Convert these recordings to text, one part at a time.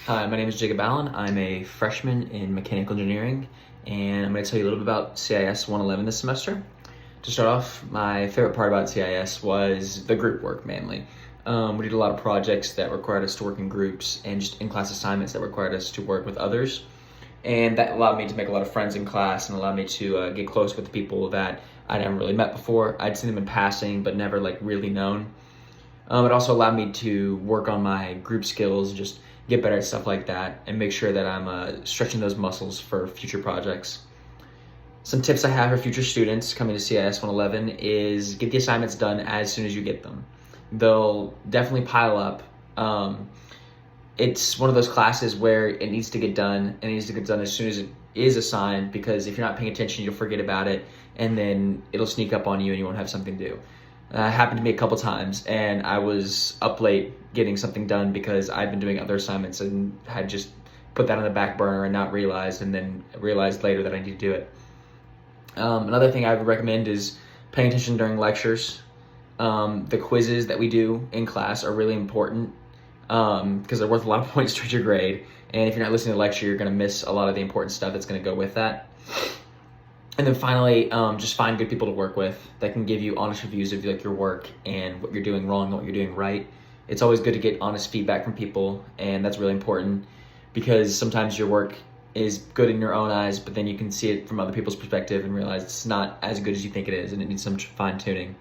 Hi, my name is Jacob Allen. I'm a freshman in mechanical engineering, and I'm going to tell you a little bit about CIS 111 this semester. To start off, my favorite part about CIS was the group work mainly. We did a lot of projects that required us to work in groups and just in-class assignments that required us to work with others. And that allowed me to make a lot of friends in class and allowed me to get close with the people that I never really met before. I'd seen them in passing, but never really known. It also allowed me to work on my group skills, just get better at stuff like that, and make sure that I'm stretching those muscles for future projects. Some tips I have for future students coming to CIS 111 is get the assignments done as soon as you get them. They'll definitely pile up. It's one of those classes where it needs to get done, and it needs to get done as soon as it is assigned, because if you're not paying attention, you'll forget about it, and then it'll sneak up on you and you won't have something to do. Happened to me a couple times, and I was up late getting something done because I'd been doing other assignments and had just put that on the back burner and not realized, and then realized later that I need to do it. Another thing I would recommend is paying attention during lectures. The quizzes that we do in class are really important because they're worth a lot of points towards your grade. And if you're not listening to the lecture, you're going to miss a lot of the important stuff that's going to go with that. And then finally, just find good people to work with that can give you honest reviews of your work and what you're doing wrong and what you're doing right. It's always good to get honest feedback from people, and that's really important because sometimes your work is good in your own eyes, but then you can see it from other people's perspective and realize it's not as good as you think it is, and it needs some fine tuning.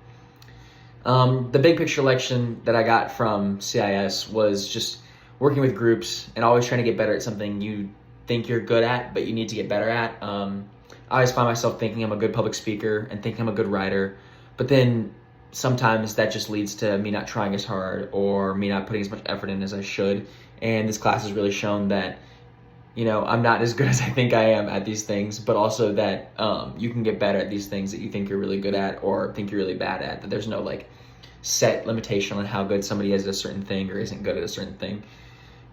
The big picture lesson that I got from CIS was just working with groups and always trying to get better at something you think you're good at, but you need to get better at. I always find myself thinking I'm a good public speaker and thinking I'm a good writer, but then sometimes that just leads to me not trying as hard or me not putting as much effort in as I should. And this class has really shown that, I'm not as good as I think I am at these things, but also that you can get better at these things that you think you're really good at or think you're really bad at, that there's no set limitation on how good somebody is at a certain thing or isn't good at a certain thing.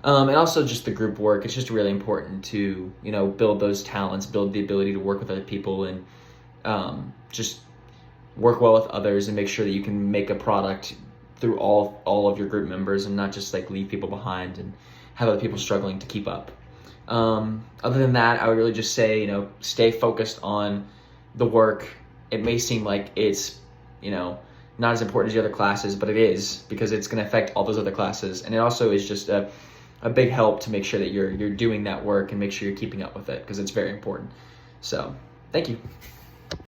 And also just the group work. It's just really important to, build those talents, build the ability to work with other people, and just work well with others and make sure that you can make a product through all of your group members and not just leave people behind and have other people struggling to keep up. Other than that, I would really just say, stay focused on the work. It may seem like it's, not as important as the other classes, but it is, because it's going to affect all those other classes. And it also is just a big help to make sure that you're doing that work and make sure you're keeping up with it, because it's very important. So, thank you.